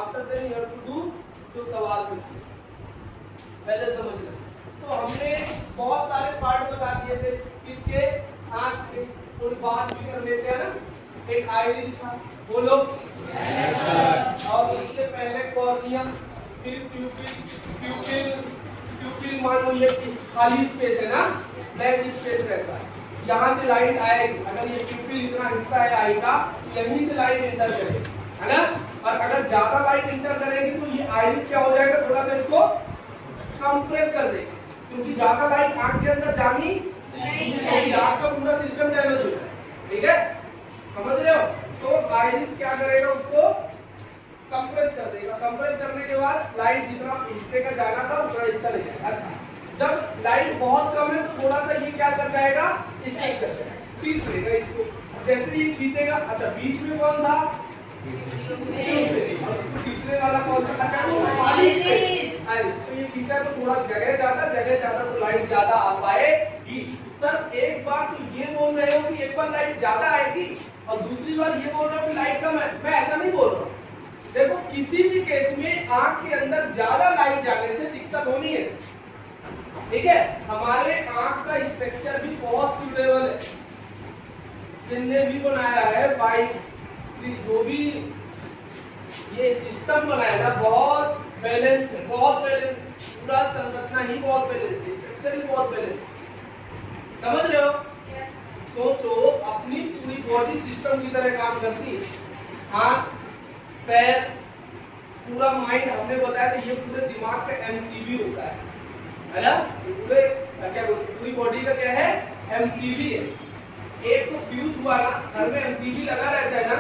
After then you have to do जो सवाल में किए, पहले समझ लें। तो हमने बहुत सारे पार्ट बता दिए थे किसके, आंख के, और बात भी कर लेते हैं ना। एक आइरिस था, बोलो यस सर, और उसके पहले कॉर्निया, फिर प्यूपिल, प्यूपिल मान लो ये खाली स्पेस है ना, ब्लैक स्पेस रहता है, यहाँ से लाइट आएगी। अगर ये प्यूपिल इतना हिस्सा है आई का, यहीं से लाइट इंटर करेगी, है ना। और अगर ज्यादा लाइट इंटर करेगी तो ये आइरिस क्या हो जाएगा, थोड़ा सा इसको कंप्रेस कर देगी, क्योंकि ज्यादा लाइट आंख के अंदर जानी नहीं चाहिए, आंख का पूरा सिस्टम डैमेज हो जाए। ठीक है, समझ रहे हो। तो आइरिस क्या करेगा, उसको कंप्रेस कर देगा। कंप्रेस करने के बाद लाइट जितना हिस्से का जाना था उतना हिस्सा ले जाएगा। अच्छा, जब लाइट बहुत कम है तो थोड़ा सा ये क्या कर जाएगा, स्ट्रेच कर जाएगा, खींच लेगा इसको। जैसे ये खींचेगा, अच्छा बीच में कौन था, खींचने वाला कौन था, अच्छा वो खाली स्पेस। तो ये खींचा तो थोड़ा जगह ज्यादा तो लाइट ज्यादा आ पाएगी। सर एक बार तो ये बोल रहे हो कि एक बार लाइट ज्यादा आएगी और दूसरी बार ये बोल रहे हो कि लाइट कम है। मैं ऐसा नहीं बोल रहा हूँ। देखो किसी भी केस में आंख के अंदर ज्यादा लाइट जाने से दिक्कत होनी है। ठीक है, हमारे आंख का स्ट्रक्चर भी बहुत सुटेबल है। जिनने भी बनाया है बाई, जो भी ये सिस्टम बनाया ना, बहुत बैलेंस है, बहुत बैलेंस, पूरा संरचना ही बहुत बैलेंस, स्ट्रक्चर ही बहुत बैलेंस। समझ रहे हो। सोचो अपनी पूरी बॉडी सिस्टम की तरह काम करती है, हाथ पैर पूरा माइंड। हमने बताया था ये पूरे दिमाग का एमसीबी होता है ना। पूरे क्या पूरी बॉडी का क्या है, एमसीबी है। एक तो फ्यूज हुआ ना, घर में एमसीबी लगा रहता है ना,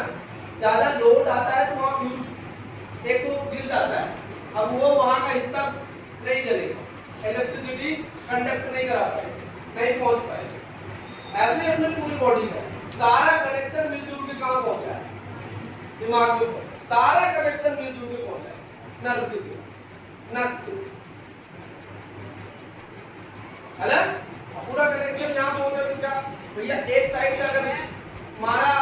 ज्यादा लोड आता है तो वहाँ फ्यूज एक तो गिर जाता है, अब वो वहाँ का हिस्सा नहीं चलेगा, इलेक्ट्रिसिटी कंडक्ट नहीं करा पाएगा, नहीं पहुँच पाएगा। ऐसे ही अपने पूरी बॉडी का सारा कनेक्शन मिलजुल के कहाँ पहुँचा है, दिमाग के ऊपर सारा कनेक्शन मिलजुल के पहुँचा है, नर्व के थ्रू, नस के थ्रू, है ना। पूरा कनेक्शन यहाँ पहुँचा तो क्या भैया, एक साइड का अगर हमारा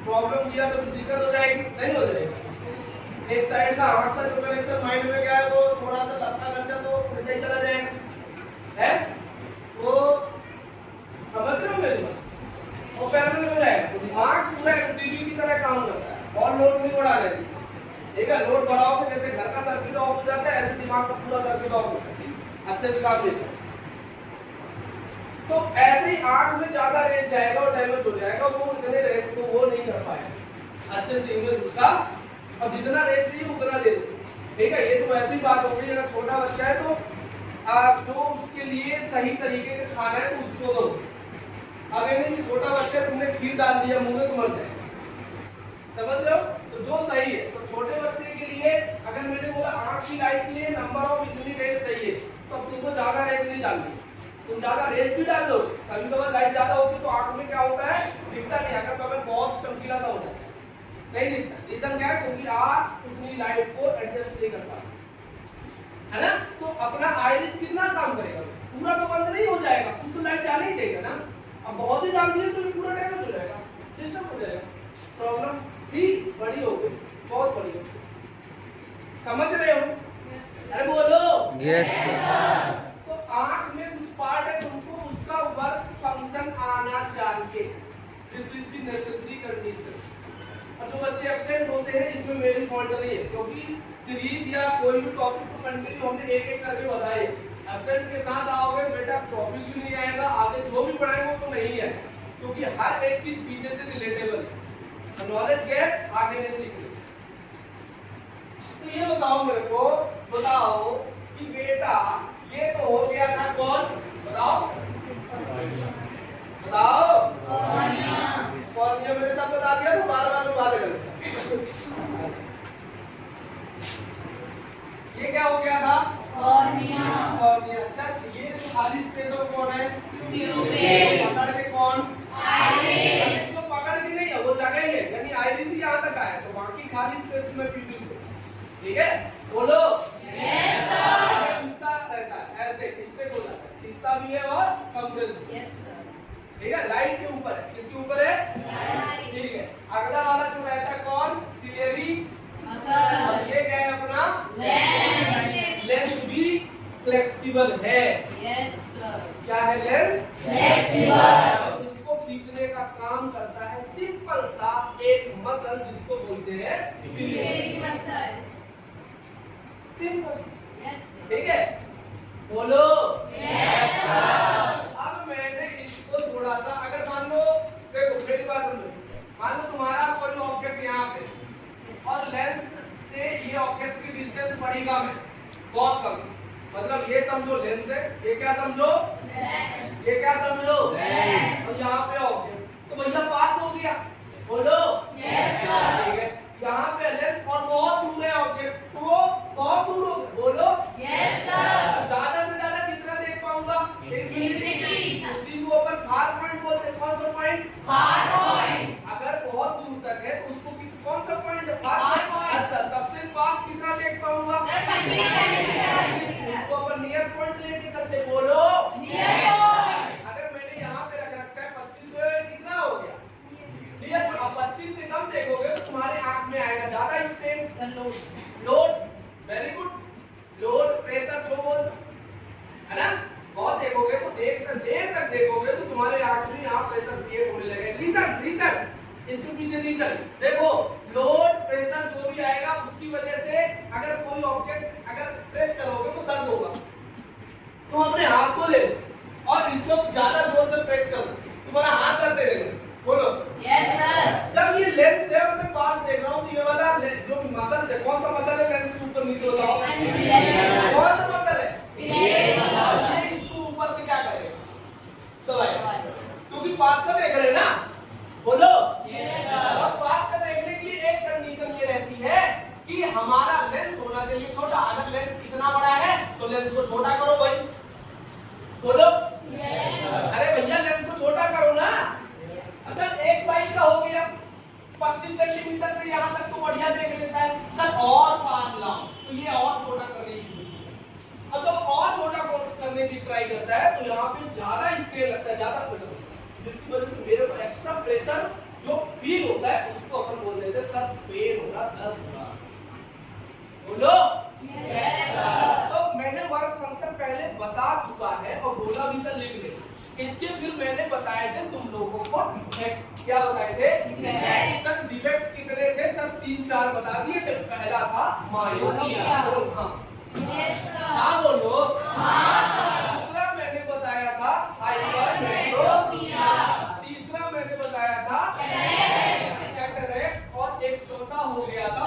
प्रॉब्लम किया तो दिक्कत हो जाएगी, नहीं हो जाएगी। एक साइड का आंख का जो कनेक्शन माइंड में गया है वो थोड़ा सा धक्का लग जाए तो फिर नहीं चला जाएगा, है वो, समझ रहे हो मेरी बात। वो पैरेलल हो जाएगा तो दिमाग पूरा एमसीबी की तरह काम करता है और लोड नहीं बढ़ा रहे। ठीक है, लोड बढ़ाओगे जैसे घर का सर्किट ऑफ हो जाता है, ऐसे दिमाग का पूरा सर्किट ऑफ होता है, अच्छे से काम देगा। तो ऐसे ही आंख में ज्यादा रेस जाएगा और डैमेज हो जाएगा, वो इतने रेस को वो नहीं कर पाएगा अच्छे से इमेज उसका, अब जितना रेस चाहिए उतना दे दो। ठीक है, ये तो ऐसी बात हो गई। अगर छोटा बच्चा है तो आप जो उसके लिए सही तरीके का खाना है तो उसको दो। अब ये नहीं कि छोटा बच्चा तुमने खीर डाल दिया मुंह में तो मर जाए, समझ रहे हो। तो जो सही है, तो छोटे बच्चे के लिए अगर मैंने बोला आंख की लाइट के लिए नंबर ऑफ इतनी रेस चाहिए, तो अब तुमको ज्यादा रेस नहीं डालनी। तुम ज्यादा रेस भी डाल दो, कभी कभार लाइट ज्यादा होती तो आंख में क्या होता है, दिखता नहीं, अगर कभार बहुत चमकीला सा होता है नहीं दिखता। रीजन क्या है, क्योंकि आंख उतनी लाइट को एडजस्ट नहीं कर पाती, है ना। तो अपना आइरिस कितना काम करेगा, पूरा तो बंद नहीं हो जाएगा, कुछ तो लाइट जाने ही देगा ना। अब बहुत ही डाल दिए तो ये पूरा डैमेज हो जाएगा, डिस्टर्ब हो जाएगा, प्रॉब्लम भी बड़ी हो गई, बहुत बड़ी हो गई। समझ रहे हो। अरे बोलो यस। तो आंख में कुछ पार्ट है तुमको उसका वर्क फंक्शन आना चाहिए, this is the necessary condition. और जो बच्चे एब्सेंट होते हैं इसमें मेरी फॉल्ट नहीं है, क्योंकि सीरीज या कोई भी टॉपिक को कंटिन्यू हमने एक एक करके बताए। एब्सेंट के साथ आओगे बेटा टॉपिक भी नहीं आएगा, आगे जो भी पढ़ाएंगे वो तो नहीं है, क्योंकि हर एक चीज पीछे से रिलेटेबल है, नॉलेज गैप आगे नहीं सीखते। तो ये बताओ मेरे को, बताओ कि बेटा ये तो हो गया था कौन, बताओ बताओ, कॉर्निया मैंने सब बता दिया तो बार बार में बातें कर ये क्या हो गया था, कॉर्निया। कॉर्निया। जस्ट ये जो खाली स्पेस है कौन है, प्यूपिल। पकड़ के कौन, आइरिस। इसको पकड़ के नहीं है, वो जगह ही है, यानी आइरिस ही यहाँ तक आया, तो बाकी खाली स्पेस में प्यूपिल। ठीक है, बोलो यस सर। हिस्सा रहता है ऐसे, स्टेक हो जाता है, हिस्सा भी है और कंप्रेस भी। Yes sir. ठीक है, लाइट के ऊपर है, किसके ऊपर है, लाइट। ठीक है। अगला वाला जो रहता है कौन, सिलियरी मसल। फ्लेक्सिबल है। Yes, sir. क्या है लेंस? Flexible. और इसको खींचने का काम करता है सिंपल सा एक मसल जिसको बोलते हैं Ciliary muscle. Simple. Yes, sir. ठीक है, बोलो। Yes, sir. अब मैंने इसको थोड़ा सा, अगर मान लो, देखो मेरी बात समझो, मान लो तुम्हारा कोई ऑब्जेक्ट यहाँ पे और लेंस से ये ऑब्जेक्ट की डिस्टेंस बड़ी कम है, बहुत कम, मतलब ये समझो लेंस है, ये क्या समझो, ये क्या समझो, और यहाँ पे ऑब्जेक्ट, तो भैया पास हो गया, बोलो। Yes, sir. ठीक है, यहाँ पे लेंस और बहुत दूर है ऑब्जेक्ट, तो वो बहुत दूर हो गया, बोलो। Yes, sir. ज्यादा से ज्यादा कितना देख पाऊंगा? Infinity. उसी को अपन फार पॉइंट बोलते हैं। कौन सा पॉइंट? Far point. अगर बहुत दूर तक है तो उसको कौन सा पॉइंट है? Far point. अच्छा, सबसे पास कितना देख पाऊंगा? Sir, 25 centimeter. उसको अपन नियर पॉइंट लेके चलते, बोलो। Near point. अगर मैंने यहाँ पे रख रखा है 25, तो ये कितना हो गया? नियर। अब 25 से कम देखोगे तो तुम्हारे आंख में आएगा ज्यादा strain, Sir, load. Load, very good, load, pressure, जो बोल है ना, बहुत देखोगे तो देर तक देखोगे तो तुम्हारे आंख में यहाँ प्रेशर क्रिएट होने लगेगा। रीजन इसके पीछे रीजन देखो, लोड, प्रेशर जो भी आएगा उसकी वजह से अगर कोई ऑब्जेक्ट अगर प्रेस करोगे तो दर्द होगा, तुम अपने हाथ को ले लो और इसको ज्यादा जोर से प्रेस करो, तुम्हारा हाथ दर्द देगा, बोलो। Yes, sir. जब ये लेंस है और मैं पास देख रहा हूँ तो ये वाला जो मसल है, कौन सा मसल है लेंस के ऊपर नीचे होता है? कौन सा मसल है? ये इसको ऊपर से क्या करेगा? दबाएगा, क्योंकि पास का देख रहे हैं ना, बोलो। और पास का देखने की एक कंडीशन ये रहती है कि हमारा लेंस होना चाहिए छोटा। अगर लेंस इतना बड़ा है तो लेंस को छोटा करो भाई, बोलो। अरे भैया लेंस को छोटा करो ना। अगर एक साइड का हो गया 25 सेंटीमीटर, तो यहाँ तक तो बढ़िया देख लेता है, सर और पास लाओ तो ये और छोटा करने की कोशिश करता है। अब जब और छोटा करने की ट्राई करता है तो यहाँ पे ज्यादा स्ट्रेन लगता है, ज्यादा प्रेशर लगता है, जिसकी वजह से मेरे को एक्स्ट्रा प्रेशर जो फील होता है उसको अपन बोल देते हैं सर पेन हो रहा, दर्द हो रहा, बोलो। Yes, sir. तो मैंने वर्क फंक्शन पहले बता चुका है और बोला भी था लिख ले। इसके फिर मैंने बताए थे तुम लोगों को डिफेक्ट। क्या बताए थे? Defect. सर डिफेक्ट कितने थे? सर 3-4 बता दिए थे। पहला था मायोपिया। बोल हाँ। Yes, sir. हाँ बोलो। हाँ, sir. दूसरा मैंने बताया था हाइपरमेट्रोपिया। तीसरा मैंने बताया था कैटरेक्ट और एक चौथा हो गया था